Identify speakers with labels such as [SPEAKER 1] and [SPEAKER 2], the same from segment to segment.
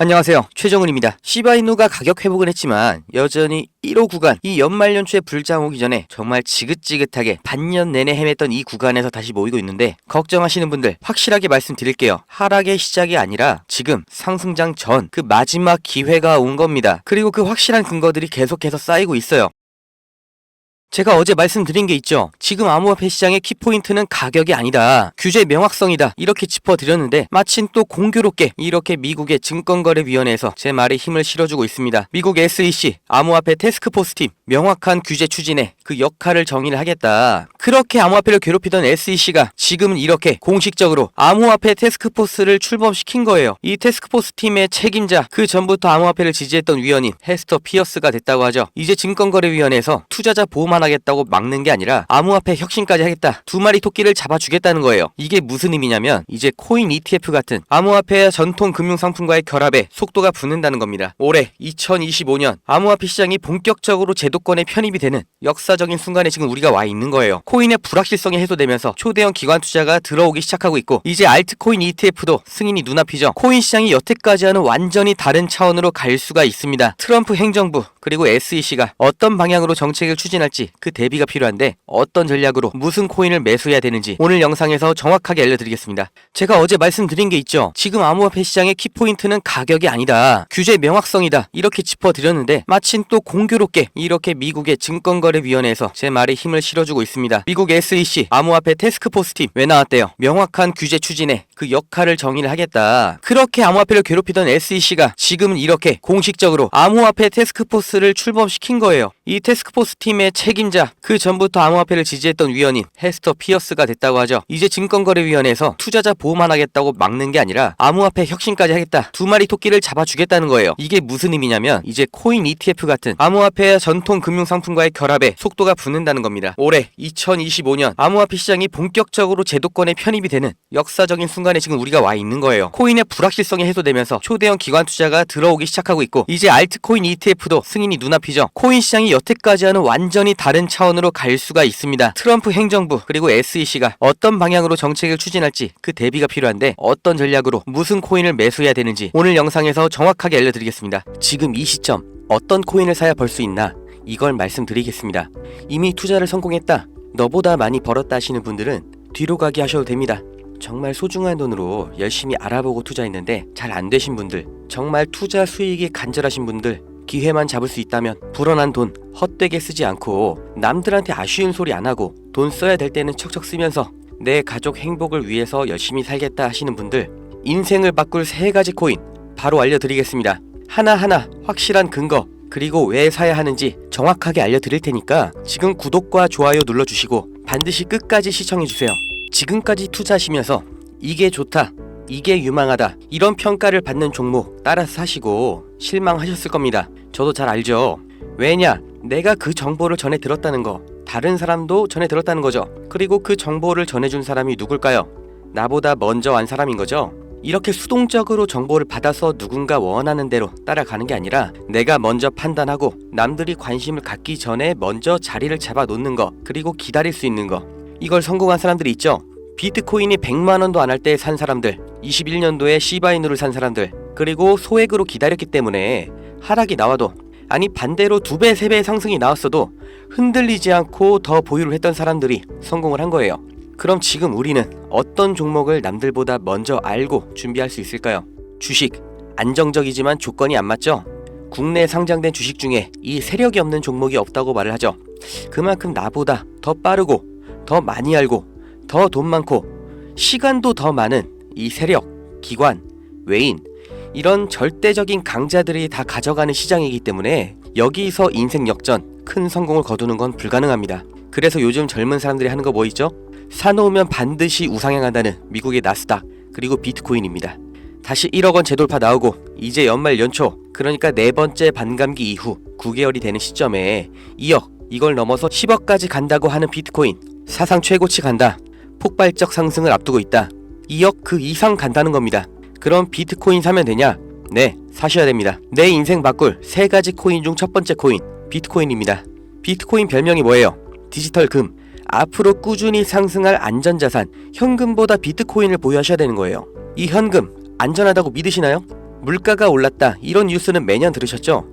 [SPEAKER 1] 안녕하세요, 최정은입니다. 시바이누가 가격 회복은 했지만 여전히 1호 구간, 이 연말 연초에 불장 오기 전에 정말 지긋지긋하게 반년 내내 헤맸던 이 구간에서 다시 모이고 있는데, 걱정하시는 분들 확실하게 말씀드릴게요. 하락의 시작이 아니라 지금 상승장 전 그 마지막 기회가 온 겁니다. 그리고 그 확실한 근거들이 계속해서 쌓이고 있어요. 제가 어제 말씀드린 게 있죠. 지금 암호화폐 시장의 키포인트는 가격이 아니다, 규제 명확성이다, 이렇게 짚어드렸는데 마침 또 공교롭게 이렇게 미국의 증권거래위원회에서 제 말에 힘을 실어주고 있습니다. 미국 SEC 암호화폐 태스크포스 팀, 명확한 규제 추진에 그 역할을 정의를 하겠다. 그렇게 암호화폐를 괴롭히던 SEC가 지금은 이렇게 공식적으로 암호화폐 태스크포스를 출범시킨 거예요. 이 태스크포스 팀의 책임자, 그 전부터 암호화폐를 지지했던 위원인 헤스터 피어스가 됐다고 하죠. 이제 증권거래위원회에서 투자자 보호만 하겠다고 막는 게 아니라 암호화폐 혁신까지 하겠다, 두 마리 토끼를 잡아주겠다는 거예요. 이게 무슨 의미냐면 이제 코인 ETF 같은 암호화폐와 전통 금융상품과의 결합에 속도가 붙는다는 겁니다. 올해 2025년 암호화폐 시장이 본격적으로 제도권에 편입이 되는 역사적인 순간에 지금 우리가 와 있는 거예요. 코인의 불확실성이 해소되면서 초대형 기관 투자가 들어오기 시작하고 있고, 이제 알트코인 ETF도 승인이 눈앞이죠. 코인 시장이 여태까지와는 완전히 다른 차원으로 갈 수가 있습니다. 트럼프 행정부 그리고 SEC가 어떤 방향으로 정책을 추진할지 그 대비가 필요한데, 어떤 전략으로 무슨 코인을 매수해야 되는지 오늘 영상에서 정확하게 알려드리겠습니다. 제가 어제 말씀드린 게 있죠. 지금 암호화폐 시장의 키포인트는 가격이 아니다, 규제 명확성이다, 이렇게 짚어드렸는데 마침 또 공교롭게 이렇게 미국의 증권거래위원회에서 제 말에 힘을 실어주고 있습니다. 미국 SEC 암호화폐 태스크포스 팀, 왜 나왔대요? 명확한 규제 추진에 그 역할을 정의를 하겠다. 그렇게 암호화폐를 괴롭히던 SEC가 지금은 이렇게 공식적으로 암호화폐 태스크포스를 출범시킨 거예요. 이 태스크포스 팀의 책임자, 그 전부터 암호화폐를 지지했던 위원인 헤스터 피어스가 됐다고 하죠. 이제 증권거래위원회에서 투자자 보호만 하겠다고 막는 게 아니라 암호화폐 혁신까지 하겠다, 두 마리 토끼를 잡아주겠다는 거예요. 이게 무슨 의미냐면 이제 코인 ETF 같은 암호화폐와 전통 금융상품과의 결합에 속도가 붙는다는 겁니다. 올해 2025년 암호화폐 시장이 본격적으로 제도권에 편입이 되는 역사적인 순간에 지금 우리가 와 있는 거예요. 코인의 불확실성이 해소되면서 초대형 기관 투자가 들어오기 시작하고 있고, 이제 알트코인 ETF도 승인이 눈앞이죠. 코인 시장이 여태까지와는 완전히 다른 차원으로 갈 수가 있습니다. 트럼프 행정부 그리고 SEC가 어떤 방향으로 정책을 추진할지 그 대비가 필요한데, 어떤 전략으로 무슨 코인을 매수해야 되는지 오늘 영상에서 정확하게 알려드리겠습니다. 지금 이 시점 어떤 코인을 사야 벌 수 있나, 이걸 말씀드리겠습니다. 이미 투자를 성공했다, 너보다 많이 벌었다 하시는 분들은 뒤로 가기 하셔도 됩니다. 정말 소중한 돈으로 열심히 알아보고 투자했는데 잘 안 되신 분들, 정말 투자 수익이 간절하신 분들, 기회만 잡을 수 있다면 불어난 돈 헛되게 쓰지 않고 남들한테 아쉬운 소리 안 하고 돈 써야 될 때는 척척 쓰면서 내 가족 행복을 위해서 열심히 살겠다 하시는 분들, 인생을 바꿀 3가지 코인 바로 알려드리겠습니다. 하나하나 확실한 근거, 그리고 왜 사야 하는지 정확하게 알려드릴 테니까 지금 구독과 좋아요 눌러주시고 반드시 끝까지 시청해주세요. 지금까지 투자하시면서 이게 좋다, 이게 유망하다, 이런 평가를 받는 종목 따라서 사시고 실망하셨을 겁니다. 저도 잘 알죠. 왜냐? 내가 그 정보를 전해 들었다는 거, 다른 사람도 전해 들었다는 거죠. 그리고 그 정보를 전해준 사람이 누굴까요? 나보다 먼저 안 사람인 거죠. 이렇게 수동적으로 정보를 받아서 누군가 원하는 대로 따라가는 게 아니라 내가 먼저 판단하고 남들이 관심을 갖기 전에 먼저 자리를 잡아 놓는 거, 그리고 기다릴 수 있는 거, 이걸 성공한 사람들이 있죠. 비트코인이 100만원도 안 할 때 산 사람들, 21년도에 시바이누를 산 사람들, 그리고 소액으로 기다렸기 때문에 하락이 나와도, 아니 반대로 2배, 3배 상승이 나왔어도 흔들리지 않고 더 보유를 했던 사람들이 성공을 한 거예요. 그럼 지금 우리는 어떤 종목을 남들보다 먼저 알고 준비할 수 있을까요? 주식, 안정적이지만 조건이 안 맞죠? 국내 상장된 주식 중에 이 세력이 없는 종목이 없다고 말을 하죠. 그만큼 나보다 더 빠르고 더 많이 알고 더 돈 많고 시간도 더 많은 이 세력, 기관, 외인, 이런 절대적인 강자들이 다 가져가는 시장이기 때문에 여기서 인생 역전, 큰 성공을 거두는 건 불가능합니다. 그래서 요즘 젊은 사람들이 하는 거 뭐 있죠? 사놓으면 반드시 우상향한다는 미국의 나스닥, 그리고 비트코인입니다. 다시 1억원 재돌파 나오고 이제 연말 연초, 그러니까 4번째 반감기 이후 9개월이 되는 시점에 2억, 이걸 넘어서 10억까지 간다고 하는 비트코인, 사상 최고치 간다, 폭발적 상승을 앞두고 있다, 2억 그 이상 간다는 겁니다. 그럼 비트코인 사면 되냐? 네, 사셔야 됩니다. 내 인생 바꿀 3가지 코인 중 첫 번째 코인, 비트코인입니다. 비트코인 별명이 뭐예요? 디지털 금. 앞으로 꾸준히 상승할 안전자산, 현금보다 비트코인을 보유하셔야 되는 거예요. 이 현금 안전하다고 믿으시나요? 물가가 올랐다 이런 뉴스는 매년 들으셨죠?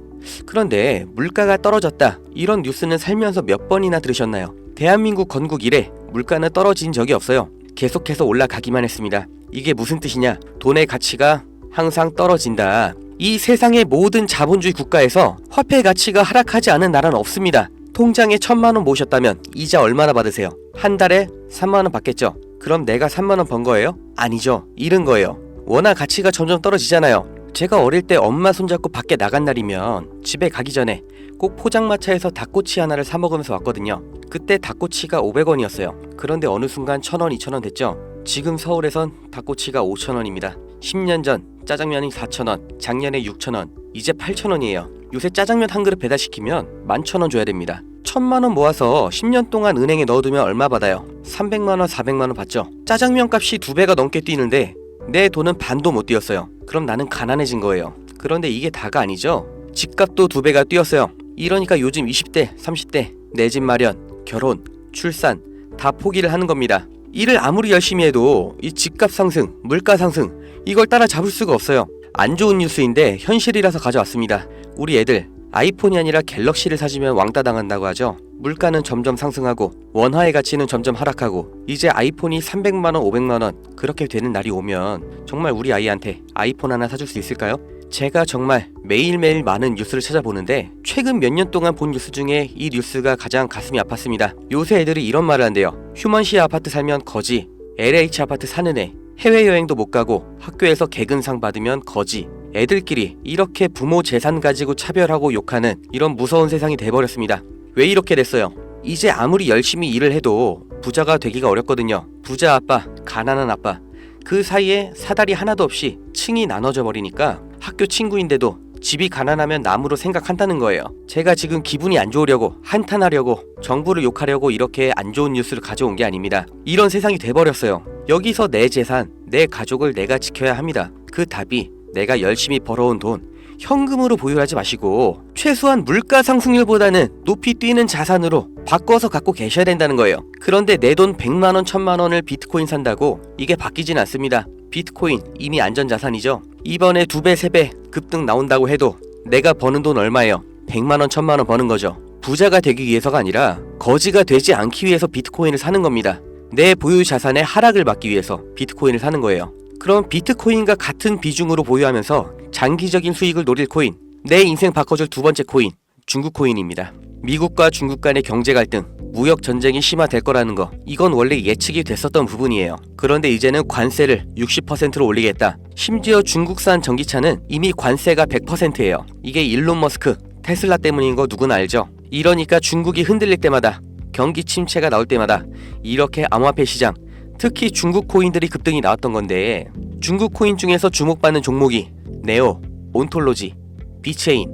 [SPEAKER 1] 그런데 물가가 떨어졌다 이런 뉴스는 살면서 몇 번이나 들으셨나요? 대한민국 건국 이래 물가는 떨어진 적이 없어요. 계속해서 올라가기만 했습니다. 이게 무슨 뜻이냐? 돈의 가치가 항상 떨어진다. 이 세상의 모든 자본주의 국가에서 화폐 가치가 하락하지 않은 나라는 없습니다. 통장에 1,000만원 모으셨다면 이자 얼마나 받으세요? 한 달에 3만원 받겠죠? 그럼 내가 3만원 번 거예요? 아니죠. 잃은 거예요. 워낙 가치가 점점 떨어지잖아요. 제가 어릴 때 엄마 손잡고 밖에 나간 날이면 집에 가기 전에 꼭 포장마차에서 닭꼬치 하나를 사 먹으면서 왔거든요. 그때 닭꼬치가 500원이었어요. 그런데 어느 순간 1,000원, 2,000원 됐죠? 지금 서울에선 닭꼬치가 5,000원입니다. 10년 전 짜장면이 4,000원, 작년에 6,000원, 이제 8,000원이에요. 요새 짜장면 한 그릇 배달시키면 11,000원 줘야 됩니다. 1,000만원 모아서 10년 동안 은행에 넣어두면 얼마 받아요? 300만원, 400만원 받죠? 짜장면 값이 2배가 넘게 뛰는데 내 돈은 반도 못 뛰었어요. 그럼 나는 가난해진 거예요. 그런데 이게 다가 아니죠? 집값도 2배가 뛰었어요. 이러니까 요즘 20대, 30대 내 집 마련, 결혼, 출산 다 포기를 하는 겁니다. 일을 아무리 열심히 해도 이 집값 상승, 물가 상승 이걸 따라잡을 수가 없어요. 안 좋은 뉴스인데 현실이라서 가져왔습니다. 우리 애들 아이폰이 아니라 갤럭시를 사주면 왕따 당한다고 하죠. 물가는 점점 상승하고 원화의 가치는 점점 하락하고 이제 아이폰이 300만원, 500만원 그렇게 되는 날이 오면 정말 우리 아이한테 아이폰 하나 사줄 수 있을까요? 제가 정말 매일매일 많은 뉴스를 찾아보는데 최근 몇 년 동안 본 뉴스 중에 이 뉴스가 가장 가슴이 아팠습니다. 요새 애들이 이런 말을 한대요. 휴먼시 아파트 살면 거지, LH 아파트 사는 애, 해외여행도 못 가고 학교에서 개근상 받으면 거지. 애들끼리 이렇게 부모 재산 가지고 차별하고 욕하는 이런 무서운 세상이 돼버렸습니다. 왜 이렇게 됐어요? 이제 아무리 열심히 일을 해도 부자가 되기가 어렵거든요. 부자 아빠, 가난한 아빠 그 사이에 사다리 하나도 없이 층이 나눠져 버리니까 학교 친구인데도 집이 가난하면 남으로 생각한다는 거예요. 제가 지금 기분이 안 좋으려고 한탄하려고 정부를 욕하려고 이렇게 안 좋은 뉴스를 가져온 게 아닙니다. 이런 세상이 돼버렸어요. 여기서 내 재산, 내 가족을 내가 지켜야 합니다. 그 답이 내가 열심히 벌어온 돈 현금으로 보유하지 마시고 최소한 물가 상승률보다는 높이 뛰는 자산으로 바꿔서 갖고 계셔야 된다는 거예요. 그런데 내 돈 100만원, 1000만원을 비트코인 산다고 이게 바뀌진 않습니다. 비트코인 이미 안전자산이죠. 이번에 2배, 3배 급등 나온다고 해도 내가 버는 돈 얼마예요? 100만원, 1000만원 버는 거죠. 부자가 되기 위해서가 아니라 거지가 되지 않기 위해서 비트코인을 사는 겁니다. 내 보유 자산의 하락을 막기 위해서 비트코인을 사는 거예요. 그럼 비트코인과 같은 비중으로 보유하면서 장기적인 수익을 노릴 코인, 내 인생 바꿔줄 두 번째 코인, 중국 코인입니다. 미국과 중국 간의 경제 갈등, 무역 전쟁이 심화될 거라는 거, 이건 원래 예측이 됐었던 부분이에요. 그런데 이제는 관세를 60%로 올리겠다. 심지어 중국산 전기차는 이미 관세가 100%예요. 이게 일론 머스크, 테슬라 때문인 거 누구나 알죠? 이러니까 중국이 흔들릴 때마다, 경기 침체가 나올 때마다 이렇게 암호화폐 시장, 특히 중국 코인들이 급등이 나왔던 건데, 중국 코인 중에서 주목받는 종목이 네오, 온톨로지, 비체인,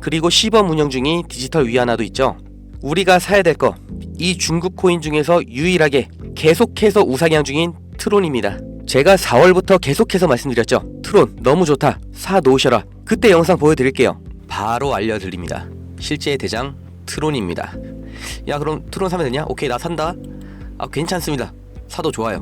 [SPEAKER 1] 그리고 시범 운영 중인 디지털 위안화도 있죠. 우리가 사야 될 거, 이 중국 코인 중에서 유일하게 계속해서 우상향 중인 트론입니다. 제가 4월부터 계속해서 말씀드렸죠. 트론 너무 좋다, 사 놓으셔라. 그때 영상 보여드릴게요. 바로 알려드립니다. 실제의 대장 트론입니다. 야, 그럼 트론 사면 되냐? 오케이, 나 산다. 괜찮습니다. 사도 좋아요.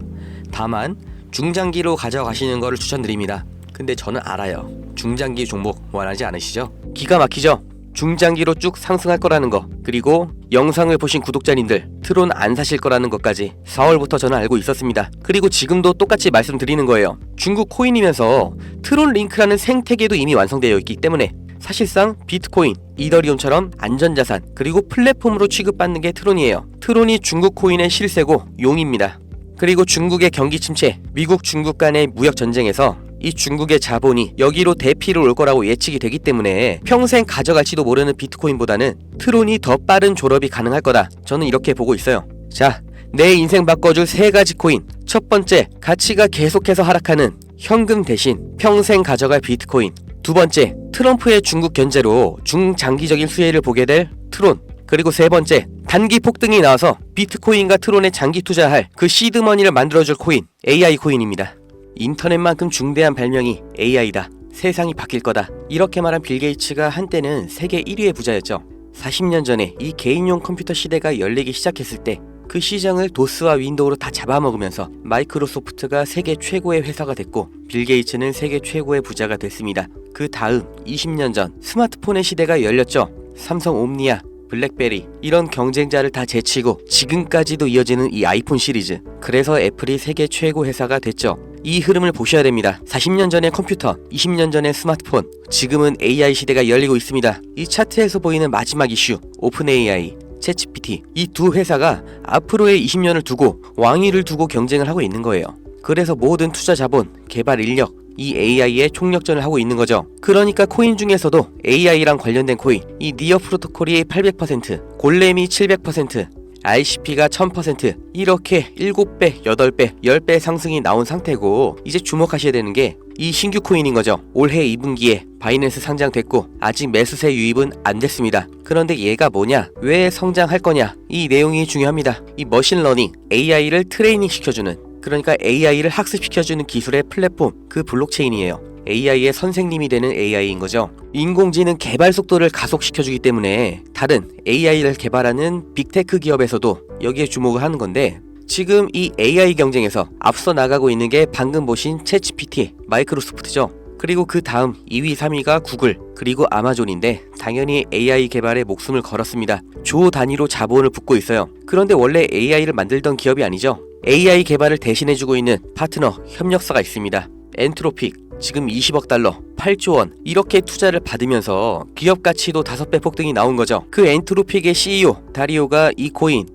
[SPEAKER 1] 다만 중장기로 가져가시는 거를 추천드립니다. 근데 저는 알아요. 중장기 종목 원하지 않으시죠? 기가 막히죠? 중장기로 쭉 상승할 거라는 거, 그리고 영상을 보신 구독자님들 트론 안 사실 거라는 것까지 4월부터 저는 알고 있었습니다. 그리고 지금도 똑같이 말씀드리는 거예요. 중국 코인이면서 트론 링크라는 생태계도 이미 완성되어 있기 때문에 사실상 비트코인, 이더리움처럼 안전자산, 그리고 플랫폼으로 취급받는 게 트론이에요. 트론이 중국 코인의 실세고 용입니다. 그리고 중국의 경기 침체, 미국 중국 간의 무역 전쟁에서 이 중국의 자본이 여기로 대피를 올 거라고 예측이 되기 때문에 평생 가져갈지도 모르는 비트코인보다는 트론이 더 빠른 졸업이 가능할 거다. 저는 이렇게 보고 있어요. 자, 내 인생 바꿔줄 3가지 코인. 첫 번째, 가치가 계속해서 하락하는 현금 대신 평생 가져갈 비트코인. 두 번째, 트럼프의 중국 견제로 중장기적인 수혜를 보게 될 트론. 그리고 세 번째, 단기 폭등이 나와서 비트코인과 트론에 장기 투자할 그 시드머니를 만들어줄 코인, AI 코인입니다. 인터넷만큼 중대한 발명이 AI다. 세상이 바뀔 거다. 이렇게 말한 빌 게이츠가 한때는 세계 1위의 부자였죠. 40년 전에 이 개인용 컴퓨터 시대가 열리기 시작했을 때 그 시장을 도스와 윈도우로 다 잡아먹으면서 마이크로소프트가 세계 최고의 회사가 됐고 빌 게이츠는 세계 최고의 부자가 됐습니다. 그 다음 20년 전 스마트폰의 시대가 열렸죠. 삼성 옴니아, 블랙베리 이런 경쟁자를 다 제치고 지금까지도 이어지는 이 아이폰 시리즈. 그래서 애플이 세계 최고 회사가 됐죠. 이 흐름을 보셔야 됩니다. 40년 전의 컴퓨터, 20년 전의 스마트폰, 지금은 AI 시대가 열리고 있습니다. 이 차트에서 보이는 마지막 이슈, 오픈 AI, 챗GPT 이 두 회사가 앞으로의 20년을 두고 왕위를 두고 경쟁을 하고 있는 거예요. 그래서 모든 투자 자본, 개발 인력, 이 AI의 총력전을 하고 있는 거죠. 그러니까 코인 중에서도 AI랑 관련된 코인, 이 니어 프로토콜이 800%, 골렘이 700%, RCP가 1000% 이렇게 7배, 8배, 10배 상승이 나온 상태고 이제 주목하셔야 되는 게 이 신규 코인인 거죠. 올해 2분기에 바이낸스 상장됐고 아직 매수세 유입은 안 됐습니다. 그런데 얘가 뭐냐? 왜 성장할 거냐? 이 내용이 중요합니다. 이 머신러닝, AI를 트레이닝 시켜주는 그러니까 AI를 학습시켜주는 기술의 플랫폼, 그 블록체인이에요. AI의 선생님이 되는 AI인 거죠. 인공지능 개발 속도를 가속시켜주기 때문에 다른 AI를 개발하는 빅테크 기업에서도 여기에 주목을 하는 건데 지금 이 AI 경쟁에서 앞서 나가고 있는 게 방금 보신 챗GPT, 마이크로소프트죠. 그리고 그 다음 2위, 3위가 구글, 그리고 아마존인데 당연히 AI 개발에 목숨을 걸었습니다. 조 단위로 자본을 붓고 있어요. 그런데 원래 AI를 만들던 기업이 아니죠. AI 개발을 대신해주고 있는 파트너, 협력사가 있습니다. 엔트로픽, 지금 20억 달러, 8조 원 이렇게 투자를 받으면서 기업 가치도 5배 폭등이 나온 거죠. 그 엔트로픽의 CEO, 다리오가 이 코인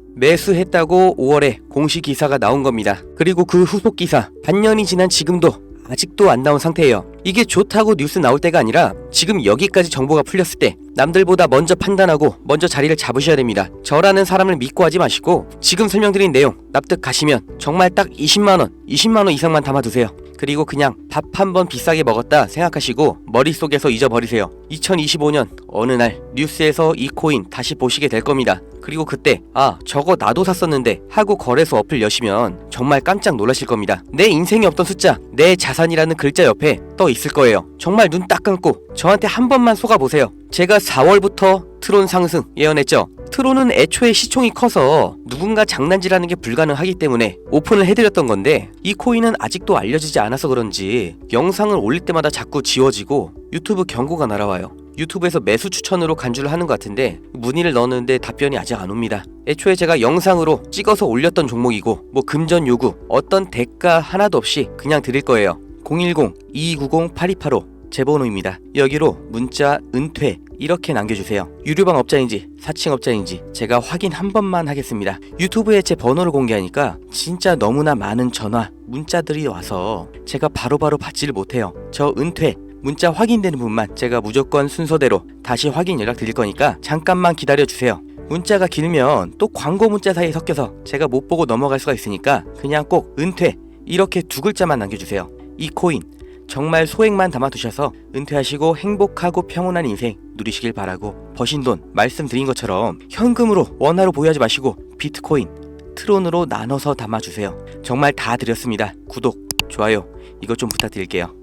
[SPEAKER 1] 매수했다고 5월에 공식 기사가 나온 겁니다. 그리고 그 후속 기사, 반년이 지난 지금도 아직도 안 나온 상태예요. 이게 좋다고 뉴스 나올 때가 아니라 지금 여기까지 정보가 풀렸을 때 남들보다 먼저 판단하고 먼저 자리를 잡으셔야 됩니다. 저라는 사람을 믿고 하지 마시고 지금 설명드린 내용 납득 가시면 정말 딱 20만원 이상만 담아두세요. 그리고 그냥 밥 한 번 비싸게 먹었다 생각하시고 머릿속에서 잊어버리세요. 2025년 어느 날 뉴스에서 이 코인 다시 보시게 될 겁니다. 그리고 그때 아 저거 나도 샀었는데 하고 거래소 어플 여시면 정말 깜짝 놀라실 겁니다. 내 인생에 없던 숫자, 내 자산이라는 글자 옆에 떠 있을 거예요. 정말 눈 딱 감고 저한테 한 번만 속아보세요. 제가 4월부터 트론 상승 예언했죠. 트론은 애초에 시총이 커서 누군가 장난질하는 게 불가능하기 때문에 오픈을 해드렸던 건데 이 코인은 아직도 알려지지 않아서 그런지 영상을 올릴 때마다 자꾸 지워지고 유튜브 경고가 날아와요. 유튜브에서 매수 추천으로 간주를 하는 것 같은데 문의를 넣었는데 답변이 아직 안 옵니다. 애초에 제가 영상으로 찍어서 올렸던 종목이고 뭐 금전 요구 어떤 대가 하나도 없이 그냥 드릴 거예요. 010-2290-8285 제 번호입니다. 여기로 문자 은퇴 이렇게 남겨주세요. 유료방 업자인지 사칭 업자인지 제가 확인 한 번만 하겠습니다. 유튜브에 제 번호를 공개하니까 진짜 너무나 많은 전화, 문자들이 와서 제가 바로바로 받지를 못해요. 저 은퇴 문자 확인되는 분만 제가 무조건 순서대로 다시 확인 연락 드릴 거니까 잠깐만 기다려주세요. 문자가 길면 또 광고 문자 사이에 섞여서 제가 못 보고 넘어갈 수가 있으니까 그냥 꼭 은퇴 이렇게 2글자만 남겨주세요. 이 코인 정말 소액만 담아두셔서 은퇴하시고 행복하고 평온한 인생 누리시길 바라고 버신 돈 말씀드린 것처럼 현금으로 원화로 보유하지 마시고 비트코인, 트론으로 나눠서 담아주세요. 정말 다 드렸습니다. 구독, 좋아요 이것 좀 부탁드릴게요.